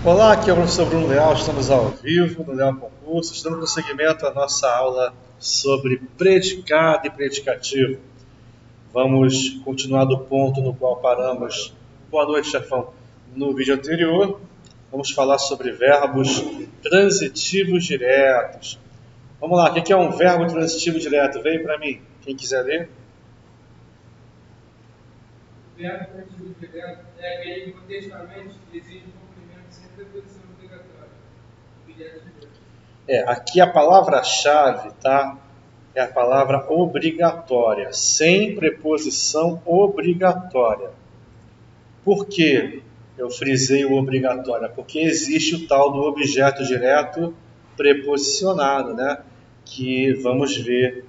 Olá, aqui é o professor Bruno Leal, estamos ao vivo no Leal Concurso, estamos no segmento da nossa aula sobre predicado e predicativo. Vamos continuar do ponto no qual paramos, boa noite, chefão, no vídeo anterior. Vamos falar sobre verbos transitivos diretos. Vamos lá, o que é um verbo transitivo direto? Veio para mim, quem quiser ler. O verbo transitivo direto é aquele que contextualmente exige um cumprimento sem preposição obrigatória. Aqui a palavra-chave, tá? É a palavra obrigatória, sem preposição obrigatória. Por que eu frisei o obrigatória? Porque existe o tal do objeto direto preposicionado, né? Que vamos ver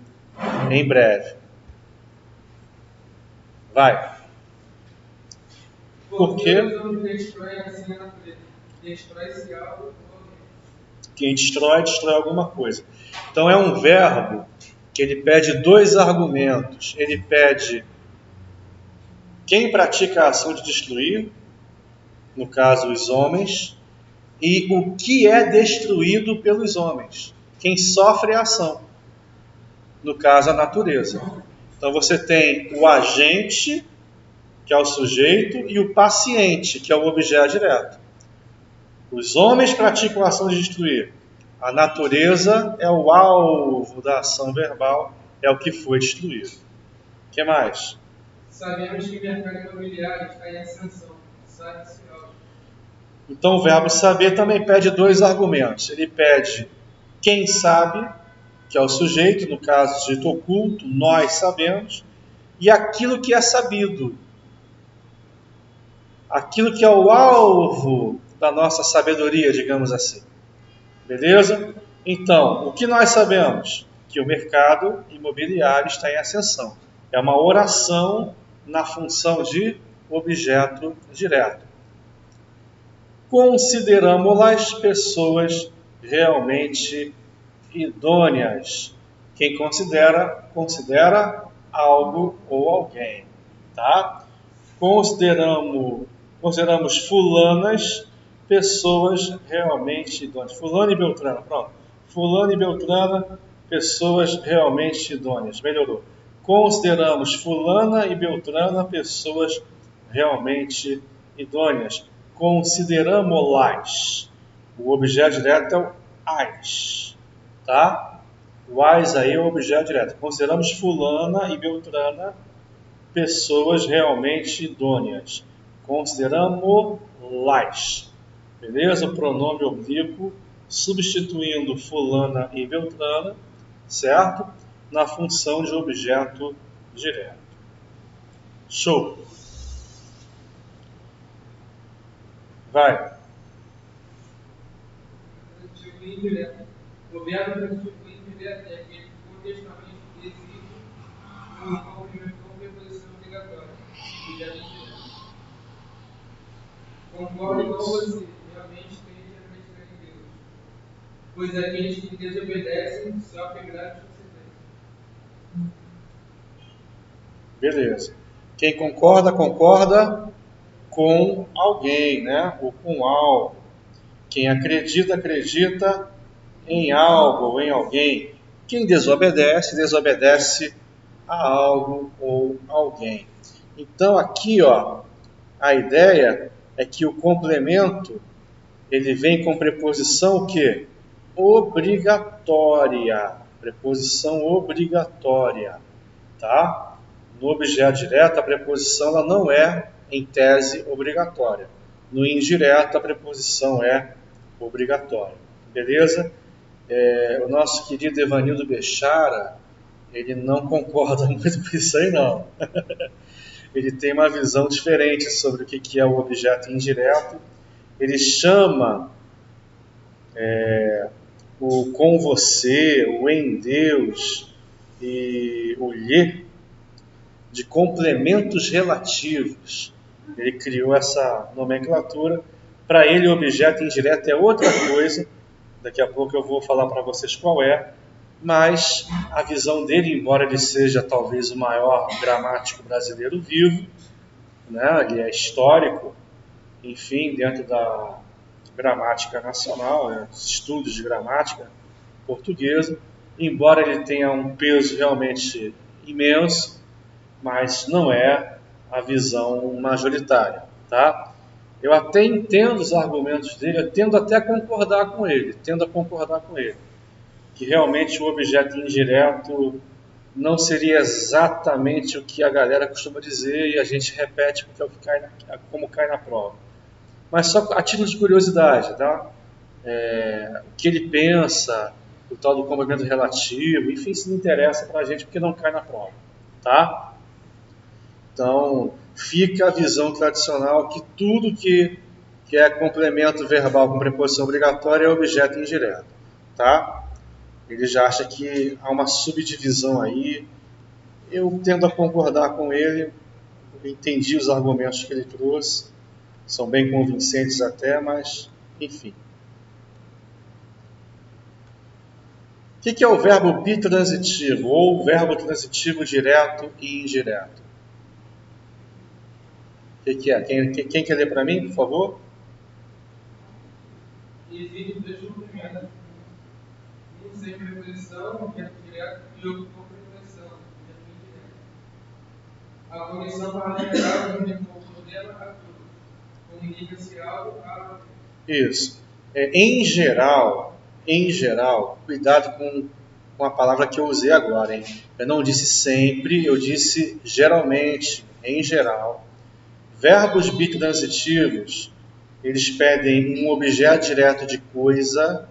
em breve. Vai. Por quê? Destrói-se algo. Quem destrói alguma coisa. Então é um verbo que ele pede dois argumentos. Ele pede quem pratica a ação de destruir, no caso os homens, e o que é destruído pelos homens, quem sofre a ação, no caso a natureza. Então você tem o agente, que é o sujeito, e o paciente, que é o objeto direto. Os homens praticam a ação de destruir. A natureza é o alvo da ação verbal, é o que foi destruído. O que mais? Sabemos que o mercado imobiliário está em ascensão. Sabe-se algo. Então o verbo saber também pede dois argumentos. Ele pede quem sabe, que é o sujeito, no caso sujeito oculto, nós sabemos, e aquilo que é sabido. Aquilo que é o alvo da nossa sabedoria, digamos assim. Beleza? Então, o que nós sabemos? Que o mercado imobiliário está em ascensão. É uma oração na função de objeto direto. Consideramos-las pessoas realmente idôneas. Quem considera algo ou alguém. Tá? Consideramos fulanas pessoas realmente idôneas. Fulano e Beltrana, pronto. Fulano e Beltrana, pessoas realmente idôneas. Melhorou. Consideramos fulana e Beltrana pessoas realmente idôneas. Consideramos-las. O objeto direto é o as. Tá? O as aí é o objeto direto. Consideramos fulana e Beltrana pessoas realmente idôneas. Consideramos-las. Beleza? O pronome oblíquo substituindo fulana e beltrana, certo? Na função de objeto direto. Show! Vai. Transitivo indireto. O verbo transitivo indireto é aquele que contextualmente exige um cumprimento com preposição obrigatória. Objeto direto. Concordo com você, realmente tem que acreditar em Deus. Pois aqueles que desobedecem sofrem graves consequências. Beleza. Quem concorda com alguém, né? Ou com algo. Quem acredita em algo ou em alguém. Quem desobedece a algo ou alguém. Então aqui, ó, a ideia é que o complemento ele vem com preposição o quê? Obrigatória. Preposição obrigatória, tá? No objeto direto, a preposição ela não é, em tese, obrigatória. No indireto, a preposição é obrigatória. Beleza? O nosso querido Evanildo Bechara, ele não concorda muito com isso aí, não. Ele tem uma visão diferente sobre o que é o objeto indireto. Ele chama o com você, o em Deus e o lhe de complementos relativos. Ele criou essa nomenclatura. Para ele, o objeto indireto é outra coisa. Daqui a pouco eu vou falar para vocês qual é. Mas a visão dele, embora ele seja talvez o maior gramático brasileiro vivo, né? Ele é histórico, enfim, dentro gramática nacional, né, estudos de gramática portuguesa, embora ele tenha um peso realmente imenso, mas não é a visão majoritária, tá? Eu até entendo os argumentos dele, eu tendo até a concordar com ele, que realmente o objeto indireto não seria exatamente o que a galera costuma dizer e a gente repete porque é o que como cai na prova. Mas só a título de curiosidade, tá? O que ele pensa, o tal do complemento relativo, enfim, isso não interessa para a gente porque não cai na prova, tá? Então, fica a visão tradicional que tudo que é complemento verbal com preposição obrigatória é objeto indireto, tá? Ele já acha que há uma subdivisão aí. Eu tendo a concordar com ele, entendi os argumentos que ele trouxe, são bem convincentes até, mas enfim. O que é o verbo bitransitivo ou verbo transitivo direto e indireto? O que é? Quem quer ler para mim, por favor? Existem dois complementos. Um sem preposição, objeto direto, e outro com preposição, objeto indireto. A condição parlamentar comunica o problema a tudo. Comunica-se algo a... Isso. Em geral, cuidado com a palavra que eu usei agora, hein? Eu não disse sempre, eu disse geralmente, em geral. Verbos bitransitivos, eles pedem um objeto direto de coisa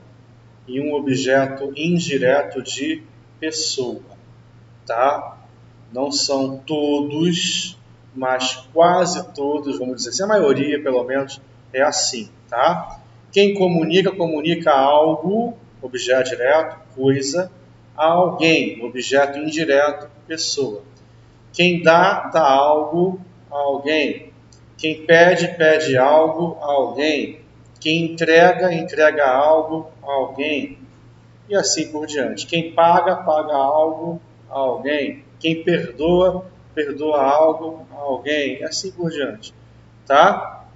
e um objeto indireto de pessoa, tá? Não são todos, mas quase todos, vamos dizer assim, a maioria pelo menos é assim, tá? Quem comunica, comunica algo, objeto direto, coisa, a alguém, objeto indireto, pessoa. Quem dá, dá algo a alguém. Quem pede, pede algo a alguém. Quem entrega, entrega algo a alguém. E assim por diante. Quem paga, paga algo a alguém. Quem perdoa, perdoa algo a alguém. E assim por diante. Tá?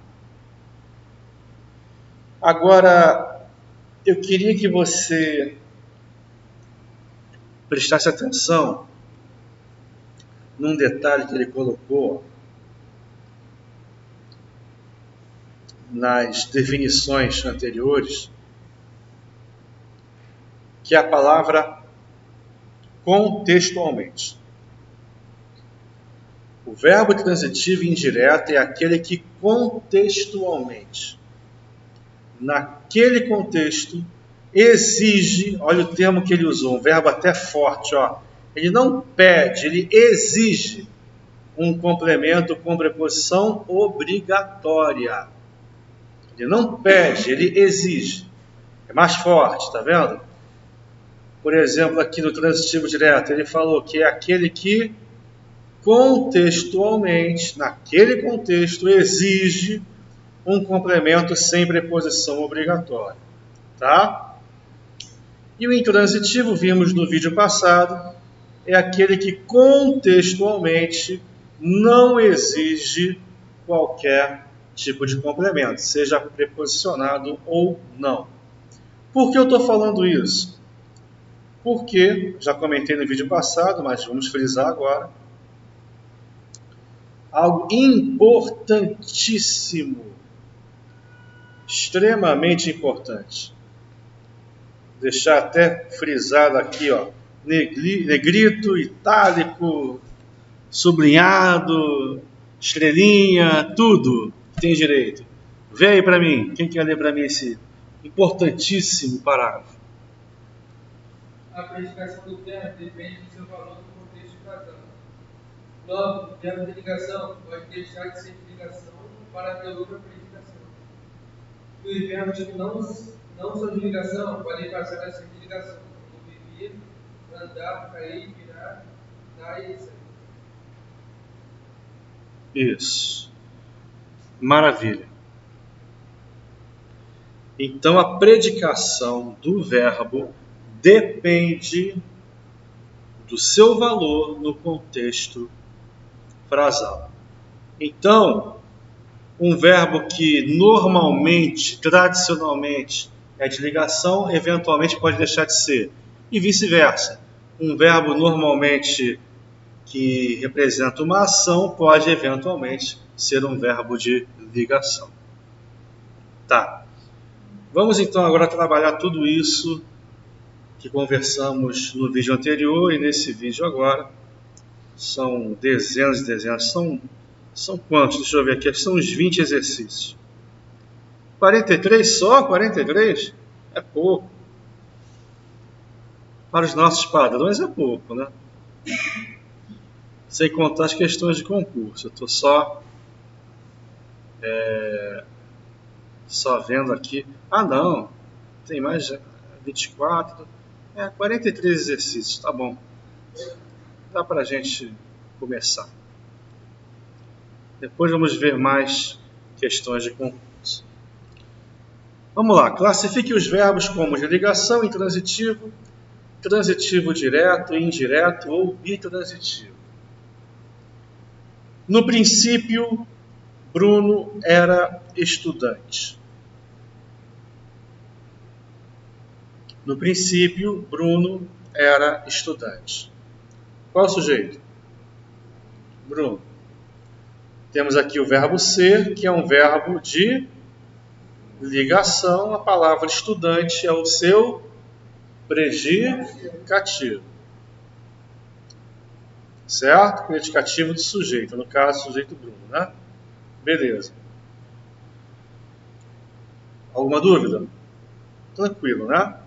Agora, eu queria que você prestasse atenção num detalhe que ele colocou nas definições anteriores, que é a palavra contextualmente. O verbo transitivo indireto é aquele que contextualmente, naquele contexto, exige, olha o termo que ele usou, um verbo até forte, ó. Ele não pede, ele exige um complemento com preposição obrigatória. Ele não pede, ele exige. É mais forte, tá vendo? Por exemplo, aqui no transitivo direto, ele falou que é aquele que contextualmente, naquele contexto, exige um complemento sem preposição obrigatória, tá? E o intransitivo, vimos no vídeo passado, é aquele que contextualmente não exige qualquer tipo de complemento, seja preposicionado ou não. Por que eu estou falando isso? Porque, já comentei no vídeo passado, mas vamos frisar agora, algo importantíssimo, extremamente importante. Vou deixar até frisado aqui, ó, negrito, itálico, sublinhado, estrelinha, tudo tem direito. Vê aí para mim, quem quer ler para mim esse importantíssimo parágrafo? A predicação do verbo depende do seu valor no contexto tratado. Logo, o verbo de ligação pode deixar de ser de ligação para ter outra predicação. E os verbos que não são de ligação podem passar a ser de ligação, como viver, andar, cair, virar, dar e etc. Isso. Maravilha. Então a predicação do verbo depende do seu valor no contexto frasal. Então, Um verbo que normalmente, tradicionalmente, é de ligação, eventualmente pode deixar de ser. E vice-versa. Um verbo normalmente que representa uma ação pode eventualmente ser um verbo de ligação. Tá. Vamos então agora trabalhar tudo isso que conversamos no vídeo anterior e nesse vídeo agora. São dezenas e dezenas. São quantos? Deixa eu ver aqui. São uns 20 exercícios. 43 só? 43? É pouco. Para os nossos padrões é pouco, né? Sem contar as questões de concurso. Eu estou só vendo aqui. Ah, não. Tem mais 24. 43 exercícios. Tá bom. Dá para a gente começar. Depois vamos ver mais questões de concurso. Vamos lá. Classifique os verbos como de ligação, intransitivo, transitivo direto, indireto ou bitransitivo. No princípio, Bruno era estudante. No princípio, Bruno era estudante. Qual é o sujeito? Bruno. Temos aqui o verbo ser, que é um verbo de ligação. A palavra estudante é o seu predicativo. Certo? Predicativo do sujeito. No caso, sujeito Bruno, né? Beleza. Alguma dúvida? Tranquilo, né?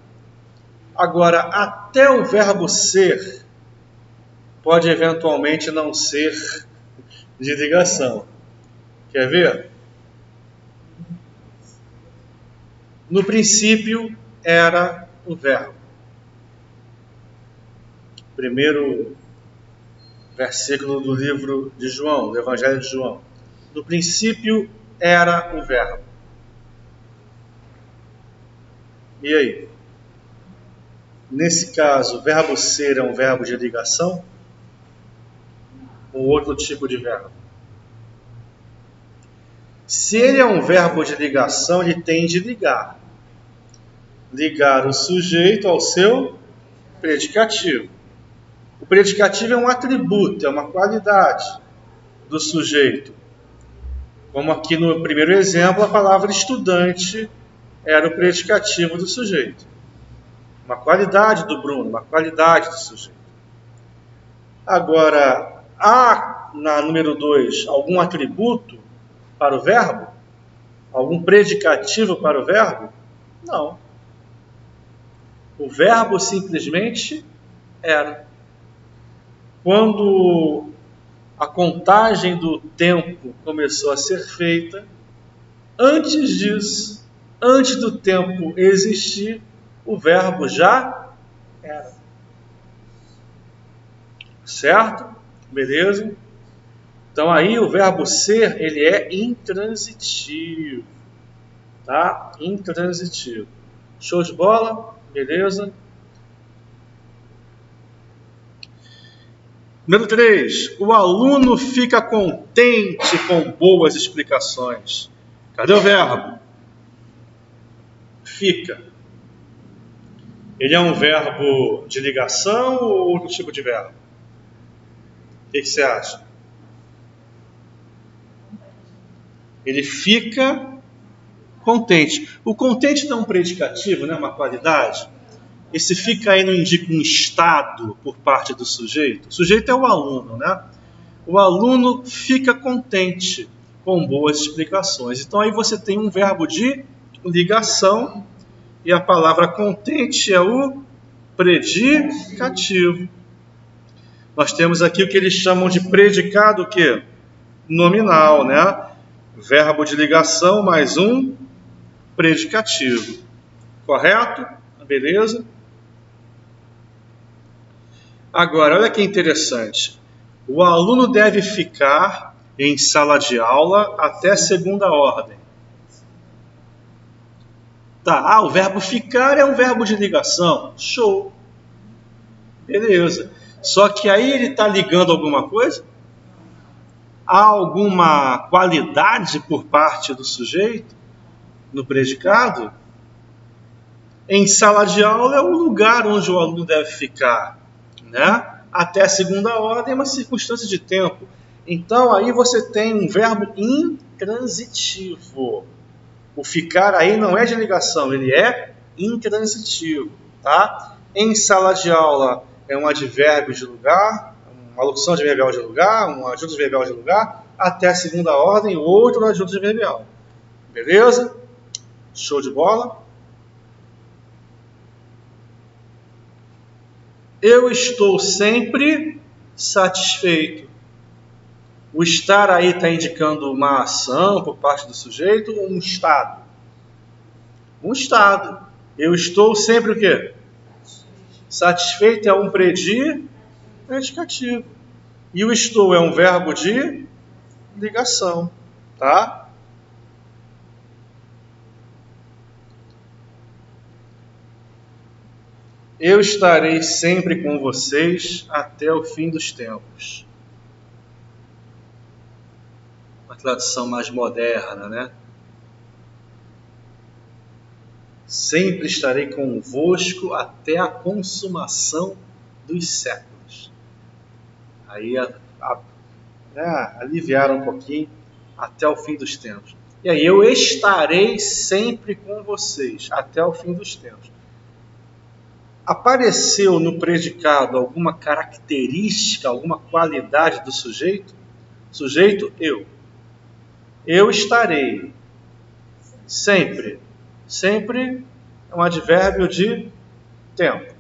Agora, até o verbo ser pode eventualmente não ser de ligação. Quer ver? No princípio era o verbo. Primeiro versículo do livro de João, do Evangelho de João. No princípio era o verbo. E aí? Nesse caso, o verbo ser é um verbo de ligação? Ou outro tipo de verbo? Se ele é um verbo de ligação, ele tem de ligar. Ligar o sujeito ao seu predicativo. O predicativo é um atributo, é uma qualidade do sujeito. Como aqui no primeiro exemplo, a palavra estudante era o predicativo do sujeito. Uma qualidade do Bruno, uma qualidade do sujeito. Agora, há na número 2 algum atributo para o verbo? Algum predicativo para o verbo? Não. O verbo simplesmente era. Quando a contagem do tempo começou a ser feita, antes disso, antes do tempo existir, o verbo já era. Certo? Beleza? Então aí o verbo ser, ele é intransitivo. Tá? Intransitivo. Show de bola? Beleza? Número 3. O aluno fica contente com boas explicações. Cadê o verbo? Fica. Ele é um verbo de ligação ou outro tipo de verbo? O que você acha? Ele fica contente. O contente não é um predicativo, né? Uma qualidade. Esse fica aí não indica um estado por parte do sujeito. O sujeito é o aluno, né? O aluno fica contente com boas explicações. Então aí você tem um verbo de ligação e a palavra contente é o predicativo. Nós temos aqui o que eles chamam de predicado o quê? Nominal, né? Verbo de ligação mais um predicativo. Correto? Beleza? Agora, olha que interessante. O aluno deve ficar em sala de aula até segunda ordem. Tá, o verbo ficar é um verbo de ligação. Show. Beleza. Só que aí ele está ligando alguma coisa? Há alguma qualidade por parte do sujeito no predicado? Em sala de aula é o lugar onde o aluno deve ficar, né? Até a segunda ordem é uma circunstância de tempo. Então aí você tem um verbo intransitivo. O ficar aí não é de ligação, ele é intransitivo, tá? Em sala de aula é um advérbio de lugar, uma locução adverbial de lugar, um adjunto adverbial de lugar, até a segunda ordem, outro adjunto adverbial. Beleza? Show de bola? Eu estou sempre satisfeito. O estar aí está indicando uma ação por parte do sujeito ou um estado? Um estado. Eu estou sempre o quê? Satisfeito é um predicativo. E o estou é um verbo de ligação, tá? Eu estarei sempre com vocês até o fim dos tempos. Uma tradução mais moderna, né? Sempre estarei convosco até a consumação dos séculos. Aí aliviaram um pouquinho, até o fim dos tempos. E aí, eu estarei sempre com vocês até o fim dos tempos. Apareceu no predicado alguma característica, alguma qualidade do sujeito? Sujeito, eu. Eu estarei sempre. Sempre é um advérbio de tempo.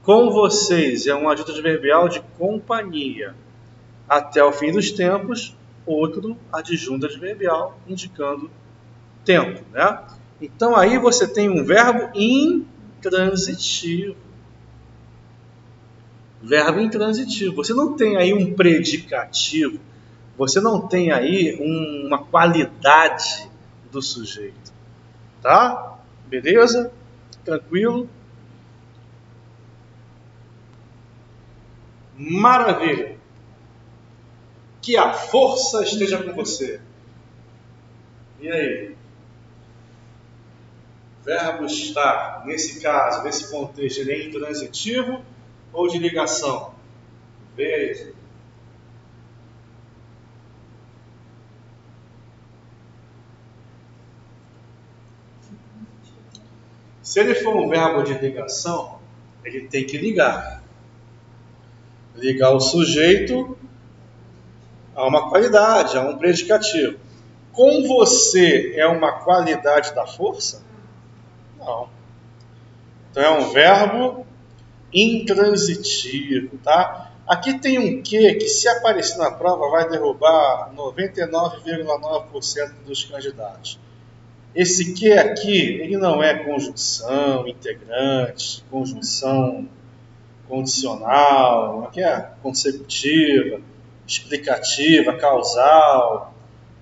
Com vocês é um adjunto adverbial de companhia. Até o fim dos tempos, outro adjunto adverbial indicando tempo, né? Então aí você tem um verbo intransitivo. Verbo intransitivo. Você não tem aí um predicativo. Você não tem aí uma qualidade do sujeito. Tá? Beleza? Tranquilo? Maravilha! Que a força esteja com você. E aí? Verbo estar, nesse caso, nesse contexto, ele é intransitivo ou de ligação? Veja. Se ele for um verbo de ligação, ele tem que ligar. Ligar o sujeito a uma qualidade, a um predicativo. Com você é uma qualidade da força? Não. Então é um verbo intransitivo, tá? Aqui tem um que se aparecer na prova vai derrubar 99,9% dos candidatos. Esse que aqui, ele não é conjunção integrante, conjunção condicional, aqui é consecutiva, explicativa, causal,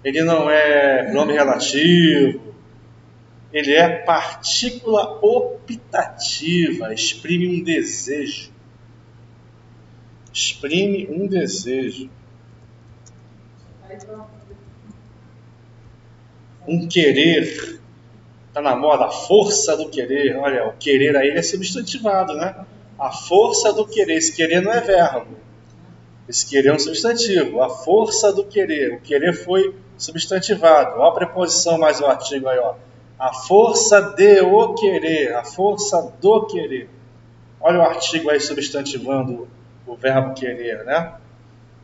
ele não é pronome relativo, ele é partícula optativa, exprime um desejo. Exprime um desejo. Um querer. Está na moda, a força do querer. Olha, o querer aí é substantivado, né? A força do querer. Esse querer não é verbo. Esse querer é um substantivo. A força do querer. O querer foi substantivado. Olha a preposição mais o artigo aí, ó. A força de o querer. A força do querer. Olha o artigo aí substantivando o verbo querer, né?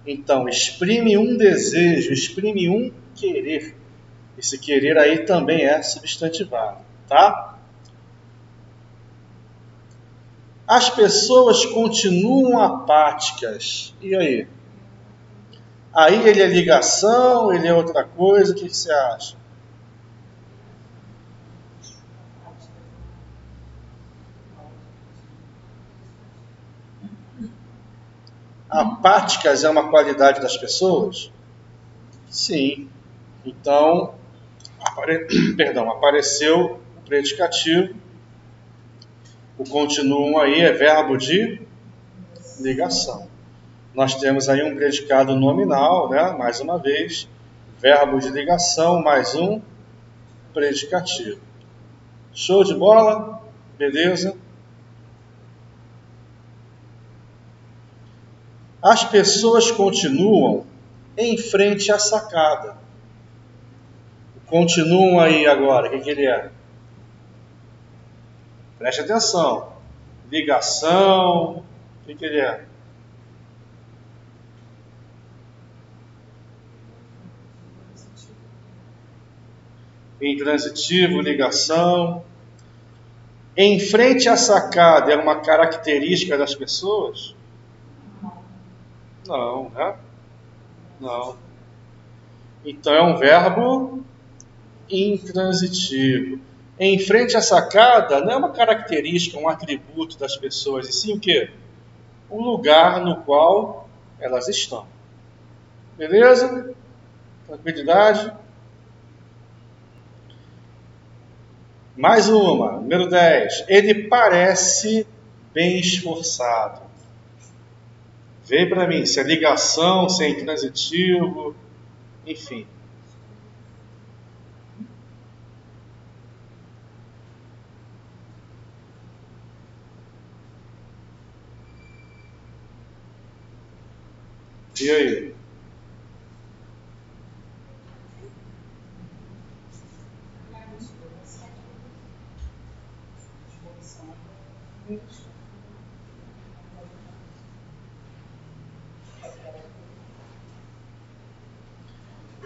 Então, exprime um desejo, exprime um querer. Esse querer aí também é substantivado, tá? As pessoas continuam apáticas. E aí? Aí ele é ligação, ele é outra coisa, o que você acha? Apáticas é uma qualidade das pessoas? Sim. Então, apareceu o predicativo. O continuam aí é verbo de ligação. nós temos aí um predicado nominal, né? Mais uma vez, verbo de ligação mais um predicativo. Show de bola? Beleza? As pessoas continuam em frente à sacada. Continuam aí agora. O que ele é? Preste atenção. Ligação. O que ele é? Intransitivo, ligação. Em frente à sacada é uma característica das pessoas? Não, né? Não. Então é um verbo intransitivo. Em frente à sacada não é uma característica, um atributo das pessoas, e sim o quê? O lugar no qual elas estão. Beleza? Tranquilidade? Mais uma, número 10. Ele parece bem esforçado. Vê para mim se é ligação, se é intransitivo, enfim. E aí?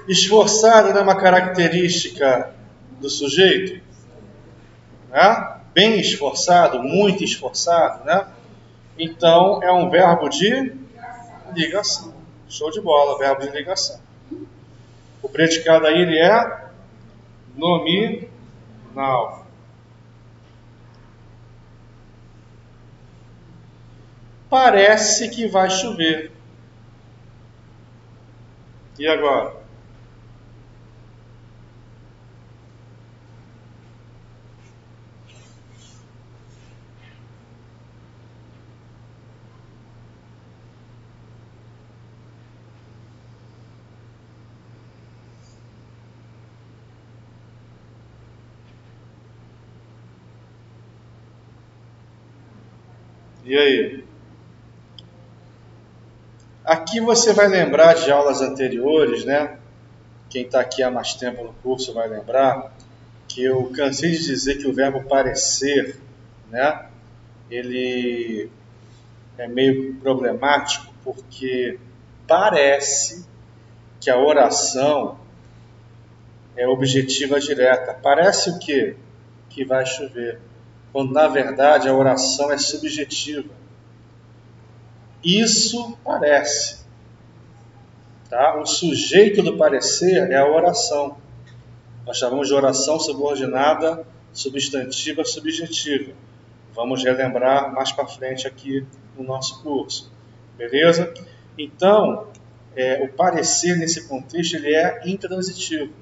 Esforçado não é uma característica do sujeito? Né? Bem esforçado, muito esforçado, né? Então é um verbo de ligação. Show de bola, verbo de ligação. O predicado aí ele é nominal. Parece que vai chover. E agora? E aí? Aqui você vai lembrar de aulas anteriores, né? Quem está aqui há mais tempo no curso vai lembrar que eu cansei de dizer que o verbo parecer, né? Ele é meio problemático porque parece que a oração é objetiva direta. Parece o quê? Que vai chover. Quando na verdade a oração é subjetiva. Isso parece. Tá? O sujeito do parecer é a oração. Nós chamamos de oração subordinada, substantiva, subjetiva. Vamos relembrar mais para frente aqui no nosso curso. Beleza? Então, o parecer nesse contexto ele é intransitivo.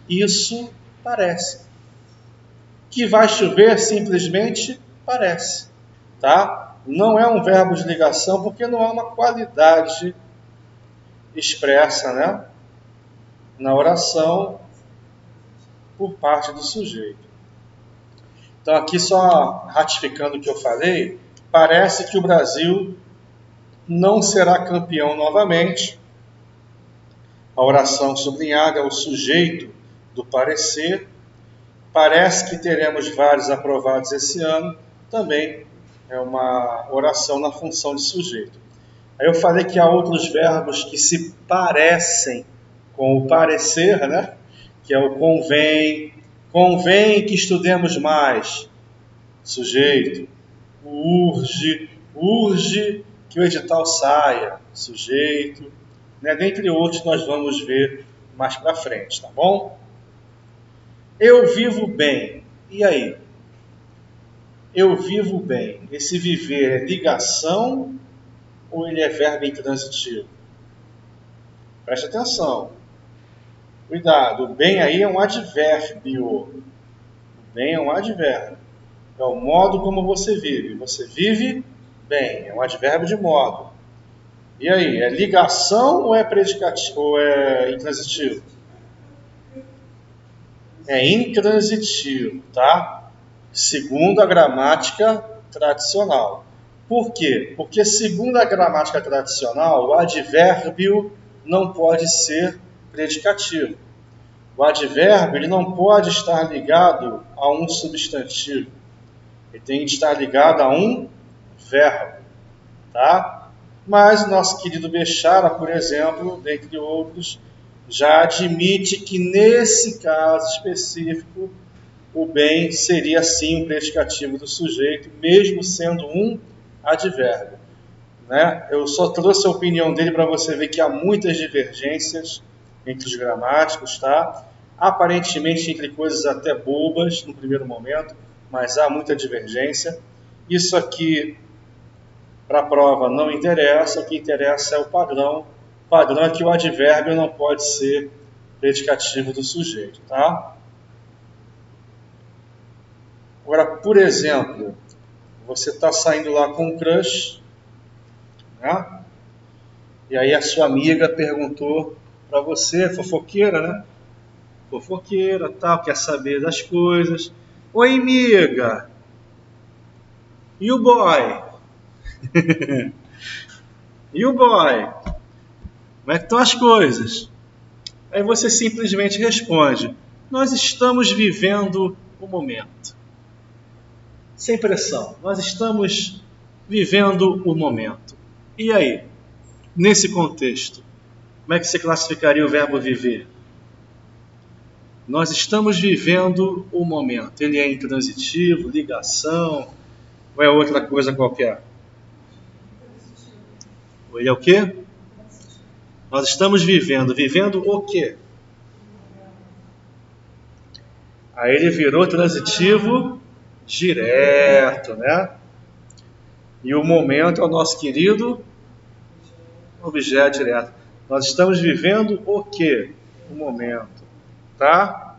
Isso parece. Que vai chover simplesmente parece. Tá? Não é um verbo de ligação porque não há uma qualidade expressa, né, na oração por parte do sujeito. Então aqui só ratificando o que eu falei, parece que o Brasil não será campeão novamente. A oração sublinhada é o sujeito do parecer. Parece que teremos vários aprovados esse ano. Também é uma oração na função de sujeito. Aí eu falei que há outros verbos que se parecem com o parecer, né? Que é o convém. Convém que estudemos mais. Sujeito. O urge. Urge que o edital saia. Sujeito. Né? Dentre outros nós vamos ver mais para frente, tá bom? Eu vivo bem. E aí? Eu vivo bem. Esse viver é ligação ou ele é verbo intransitivo? Preste atenção. Cuidado, o bem aí é um advérbio. O bem é um advérbio. É o modo como você vive. Você vive bem, é um advérbio de modo. E aí, é ligação ou é predicativo ou é intransitivo? É intransitivo, tá? Segundo a gramática tradicional. Por quê? Porque segundo a gramática tradicional, o advérbio não pode ser predicativo. O advérbio ele não pode estar ligado a um substantivo. Ele tem que estar ligado a um verbo, tá? Mas o nosso querido Bechara, por exemplo, dentre outros, já admite que nesse caso específico o bem seria sim um predicativo do sujeito, mesmo sendo um advérbio, né? Eu só trouxe a opinião dele para você ver que há muitas divergências entre os gramáticos, tá? Aparentemente entre coisas até bobas no primeiro momento, mas há muita divergência. Isso aqui para a prova não interessa, o que interessa é o padrão. O padrão é que o advérbio não pode ser predicativo do sujeito, tá? Agora, por exemplo, você está saindo lá com um crush, né? E aí a sua amiga perguntou para você, fofoqueira, né? Fofoqueira, tal, quer saber das coisas. Oi, amiga. E o boy? E o boy? Como é que estão as coisas? Aí você simplesmente responde: nós estamos vivendo o momento. Sem pressão. Nós estamos vivendo o momento. E aí? Nesse contexto, como é que você classificaria o verbo viver? Nós estamos vivendo o momento. Ele é intransitivo, ligação, ou é outra coisa qualquer? Ele é o quê? Nós estamos vivendo. Vivendo o quê? Aí ele virou transitivo direto, né? E o momento é o nosso querido objeto direto. Nós estamos vivendo o quê? O momento. Tá?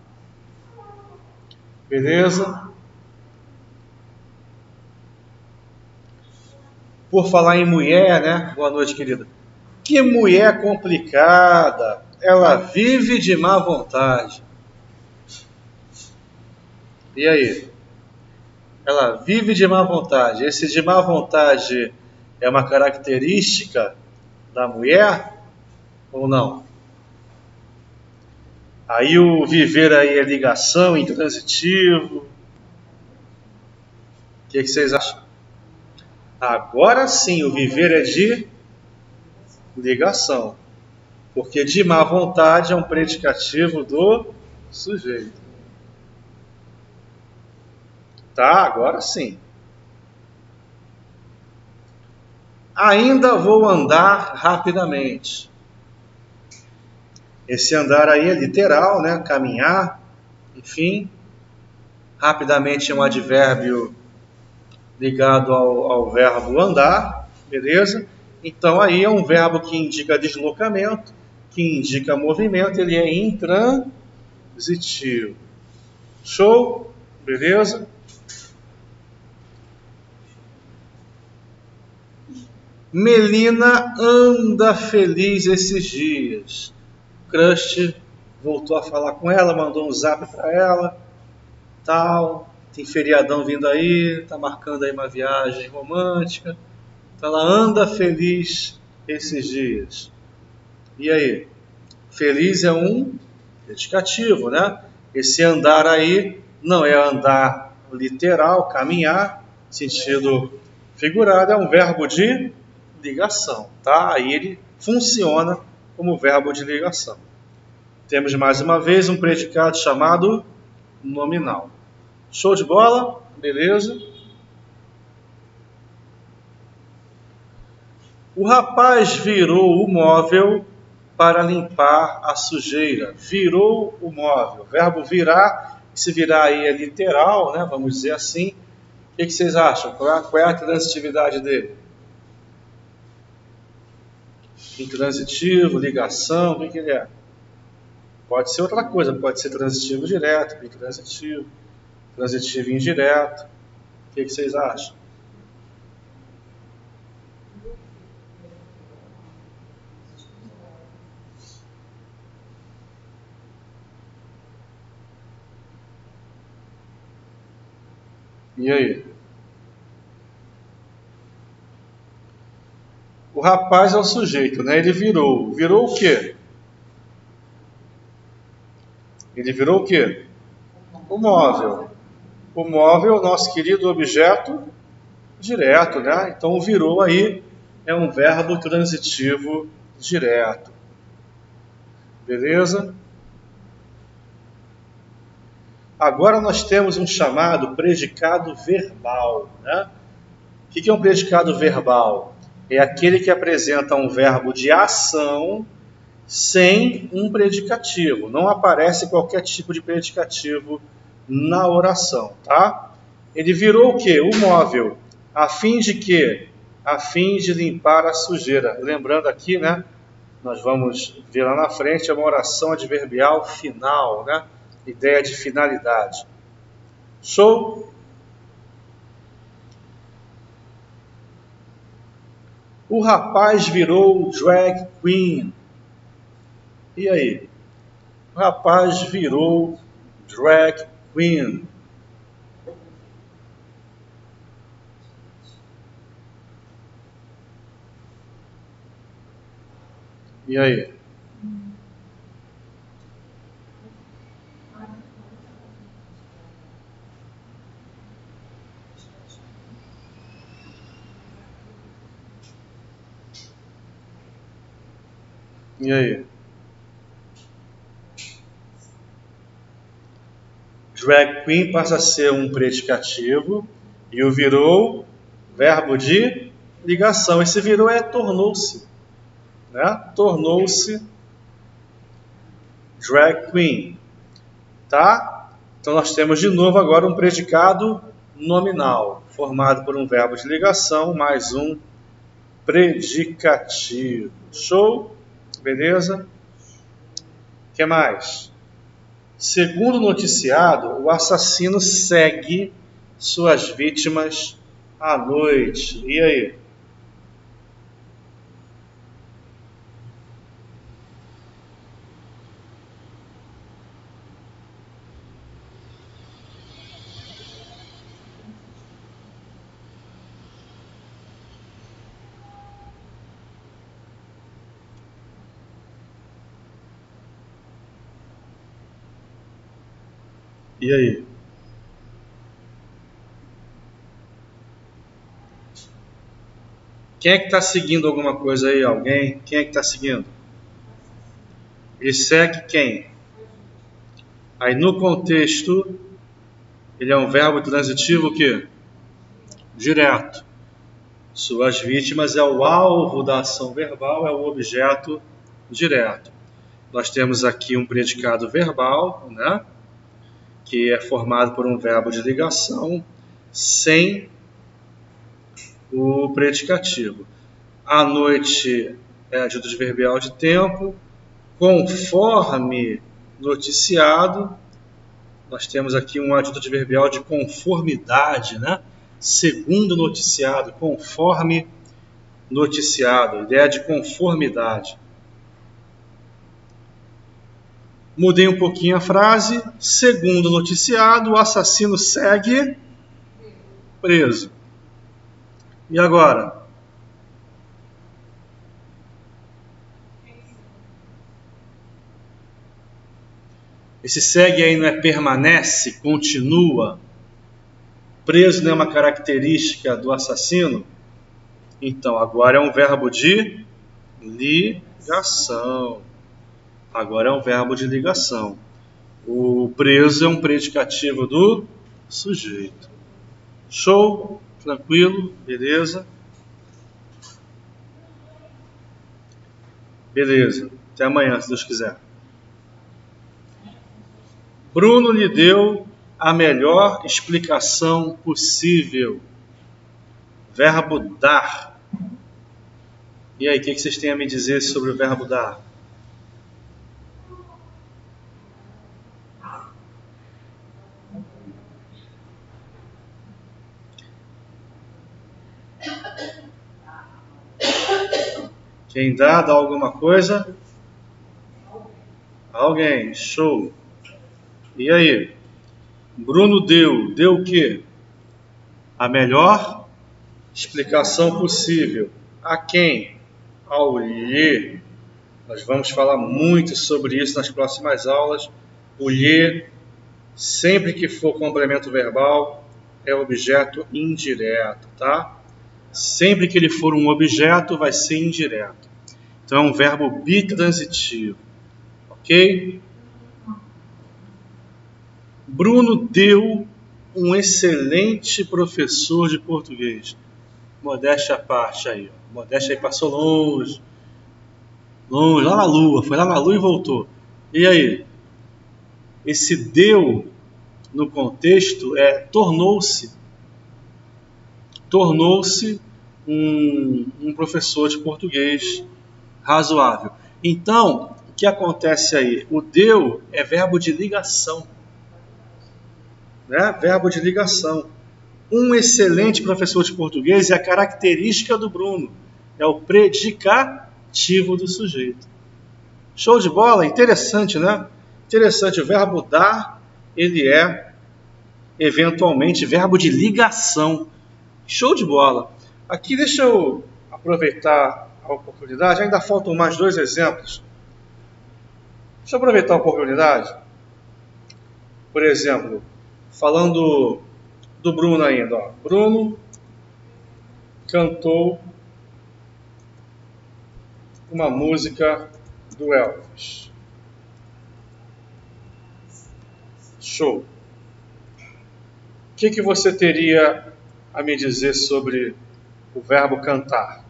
Beleza? Por falar em mulher, né? Boa noite, querida. Que mulher complicada. Ela vive de má vontade. E aí? Ela vive de má vontade. Esse de má vontade é uma característica da mulher ou não? Aí o viver aí é ligação, intransitivo. O que vocês acham? Agora sim, o viver é de ligação. Porque de má vontade é um predicativo do sujeito. Tá, agora sim. Ainda vou andar rapidamente. Esse andar aí é literal, né? Caminhar, enfim. Rapidamente é um advérbio ligado ao verbo andar, beleza? Então aí é um verbo que indica deslocamento, que indica movimento, ele é intransitivo. Show? Beleza? Melina anda feliz esses dias. Crush voltou a falar com ela, mandou um zap para ela, tal. Tem feriadão vindo aí, tá marcando aí uma viagem romântica. Então ela anda feliz esses dias. E aí? Feliz é um predicativo, né? Esse andar aí não é andar literal, caminhar, sentido figurado, é um verbo de ligação, tá? Aí ele funciona como verbo de ligação. Temos mais uma vez um predicado chamado nominal. Show de bola? Beleza? O rapaz virou o móvel para limpar a sujeira. Virou o móvel. O verbo virar, se virar aí é literal, né? Vamos dizer assim. O que vocês acham? Qual é a transitividade dele? Intransitivo, ligação, o que ele é? Pode ser outra coisa, pode ser transitivo direto, intransitivo, transitivo indireto. O que vocês acham? E aí? O rapaz é o sujeito, né? Ele virou. Virou o quê? Ele virou o quê? O móvel. O móvel, nosso querido objeto direto, né? Então, virou aí é um verbo transitivo direto. Beleza? Agora nós temos um chamado predicado verbal, né? O que é um predicado verbal? É aquele que apresenta um verbo de ação sem um predicativo. Não aparece qualquer tipo de predicativo na oração, tá? Ele virou o quê? O móvel. A fim de quê? A fim de limpar a sujeira. Lembrando aqui, né? Nós vamos ver lá na frente, é uma oração adverbial final, né? Ideia de finalidade. Show? O rapaz virou drag queen. E aí? O rapaz virou drag queen. E aí? E aí? Drag queen passa a ser um predicativo e o virou verbo de ligação. Esse virou é tornou-se, né? Tornou-se drag queen, tá? Então nós temos de novo agora um predicado nominal, formado por um verbo de ligação mais um predicativo. Show? Beleza? O que mais? Segundo o noticiado, o assassino segue suas vítimas à noite. E aí? E aí? Quem é que está seguindo alguma coisa aí? Alguém? Quem é que está seguindo? Ele segue quem? Aí no contexto, ele é um verbo transitivo o quê? Direto. Suas vítimas é o alvo da ação verbal, é o objeto direto. Nós temos aqui um predicado verbal, né? Que é formado por um verbo de ligação sem o predicativo. À noite é adjunto adverbial de tempo. Conforme noticiado, nós temos aqui um adjunto adverbial de conformidade, né? Segundo noticiado, conforme noticiado, ideia de conformidade. Mudei um pouquinho a frase. Segundo noticiado, o assassino segue preso. E agora? Esse segue aí não é permanece, continua. Preso não é uma característica do assassino? Então, agora é um verbo de ligação. Agora é um verbo de ligação. O preso é um predicativo do sujeito. Show? Tranquilo? Beleza? Beleza. Até amanhã, se Deus quiser. Bruno lhe deu a melhor explicação possível. Verbo dar. E aí, o que vocês têm a me dizer sobre o verbo dar? Quem dá alguma coisa? Alguém. Show. E aí? Bruno deu. Deu o quê? a melhor explicação possível. A quem? Ao lhe. Nós vamos falar muito sobre isso nas próximas aulas. O lhe, sempre que for complemento verbal, é objeto indireto, tá? Sempre que ele for um objeto, vai ser indireto. Então é um verbo bitransitivo, ok? Bruno deu um excelente professor de português. Modéstia à parte aí. Modéstia aí passou longe. Longe, lá na lua. Foi lá na lua e voltou. E aí? Esse deu, no contexto, tornou-se um professor de português razoável. Então, o que acontece aí? O deu é verbo de ligação. Né? Verbo de ligação. Um excelente professor de português é a característica do Bruno. É o predicativo do sujeito. Show de bola? Interessante, né? Interessante. O verbo dar, ele é, eventualmente, verbo de ligação. Show de bola. Aqui deixa eu aproveitar a oportunidade. Ainda faltam mais 2 exemplos. Deixa eu aproveitar a oportunidade. Por exemplo, falando do Bruno ainda. Ó. Bruno cantou uma música do Elvis. Show. O que você teria a me dizer sobre o verbo cantar?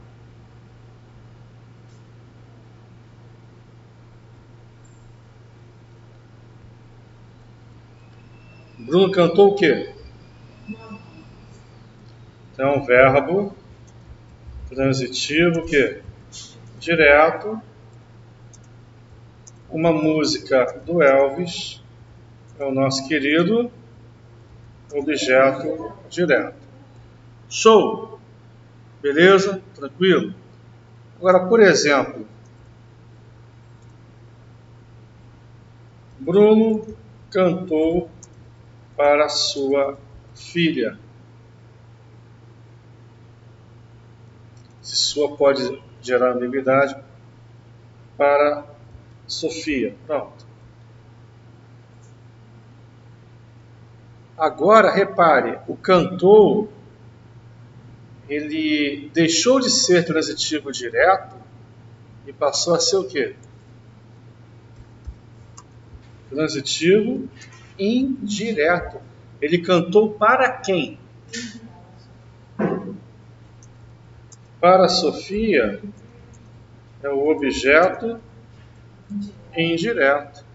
Bruno cantou o quê? Então, verbo transitivo, o quê? Direto. Uma música do Elvis é o nosso querido objeto direto. Show! Beleza? Tranquilo? Agora, por exemplo, Bruno cantou para sua filha. Se sua pode gerar ambiguidade, para Sofia. Pronto. Agora, repare, o cantou, ele deixou de ser transitivo direto e passou a ser o quê? Transitivo indireto. Ele cantou para quem? Para Sofia é o objeto indireto.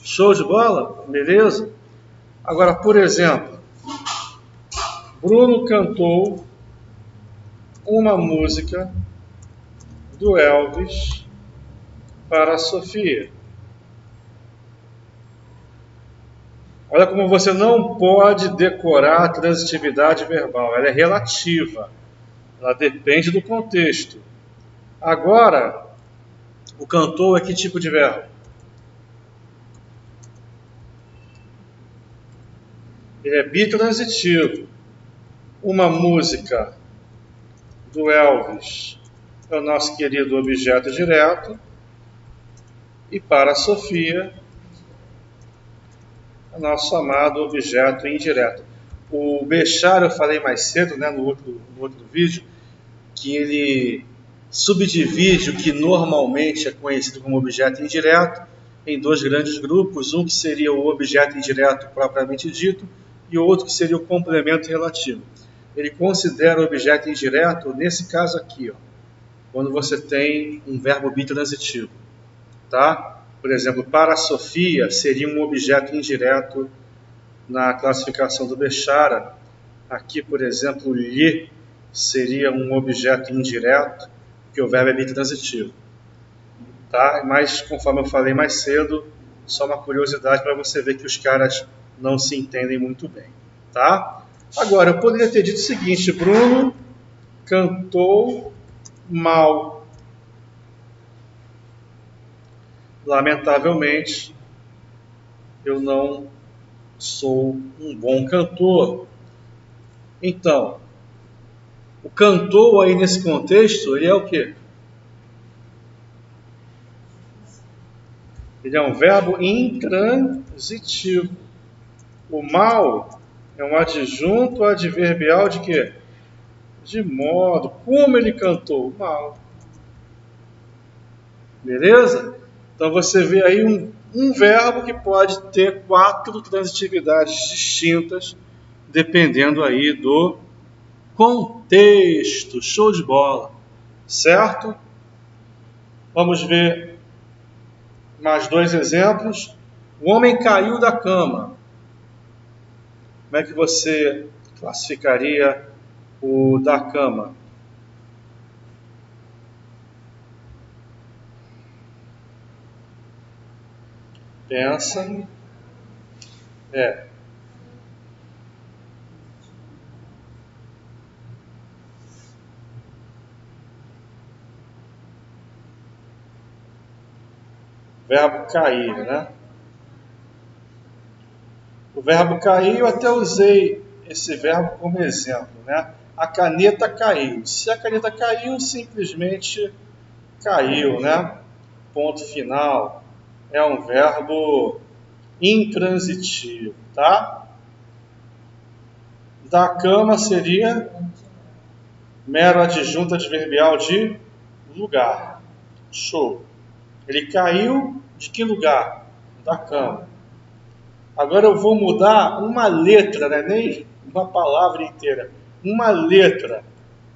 Show de bola? Beleza? Agora, por exemplo, Bruno cantou uma música do Elvis para Sofia. Olha como você não pode decorar a transitividade verbal. Ela é relativa. Ela depende do contexto. Agora, o cantor é que tipo de verbo? Ele é bitransitivo. Uma música do Elvis é o nosso querido objeto direto. E para a Sofia, é nosso amado objeto indireto. O Bechara, eu falei mais cedo, né, no outro vídeo, que ele subdivide o que normalmente é conhecido como objeto indireto em 2 grandes grupos. Um que seria o objeto indireto propriamente dito e o outro que seria o complemento relativo. Ele considera o objeto indireto nesse caso aqui, ó, quando você tem um verbo bitransitivo. Tá? Por exemplo, para a Sofia seria um objeto indireto na classificação do Bechara. Aqui, por exemplo, lhe seria um objeto indireto, porque o verbo é bitransitivo. Tá? Mas, conforme eu falei mais cedo, só uma curiosidade para você ver que os caras não se entendem muito bem. Tá? Agora, eu poderia ter dito o seguinte: Bruno cantou mal. Lamentavelmente, eu não sou um bom cantor. Então, o cantou aí nesse contexto, ele é o quê? Ele é um verbo intransitivo. O mal é um adjunto adverbial de quê? De modo. Como ele cantou? Mal. Beleza? Então você vê aí um verbo que pode ter 4 transitividades distintas, dependendo aí do contexto. Show de bola. Certo? Vamos ver mais 2 exemplos. O homem caiu da cama. Como é que você classificaria o da cama? Pensa. Verbo cair, né? O verbo cair, eu até usei esse verbo como exemplo, né? A caneta caiu. Se a caneta caiu, simplesmente caiu, né? Ponto final. É um verbo intransitivo, tá? Da cama seria mero adjunto adverbial de lugar. Show. Ele caiu de que lugar? Da cama. Agora eu vou mudar uma letra, né? Nem uma palavra inteira. Uma letra.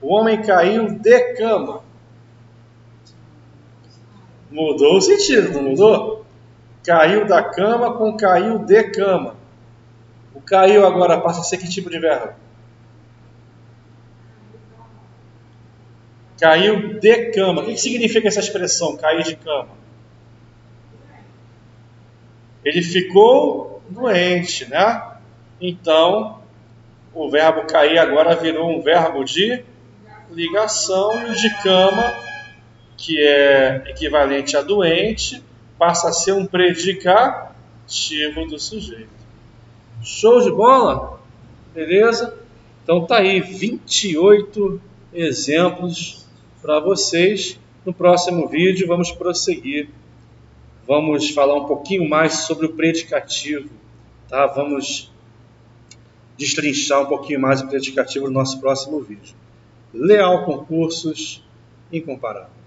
O homem caiu de cama. Mudou o sentido, não mudou? Caiu da cama com caiu de cama. O caiu agora passa a ser que tipo de verbo? Caiu de cama. O que significa essa expressão, cair de cama? Ele ficou doente, né? Então, o verbo cair agora virou um verbo de ligação, e de cama, que é equivalente a doente, passa a ser um predicativo do sujeito. Show de bola? Beleza? Então tá aí 28 exemplos para vocês. No próximo vídeo vamos prosseguir. Vamos falar um pouquinho mais sobre o predicativo, tá? Vamos destrinchar um pouquinho mais o predicativo no nosso próximo vídeo. Leal Concursos Incomparáveis.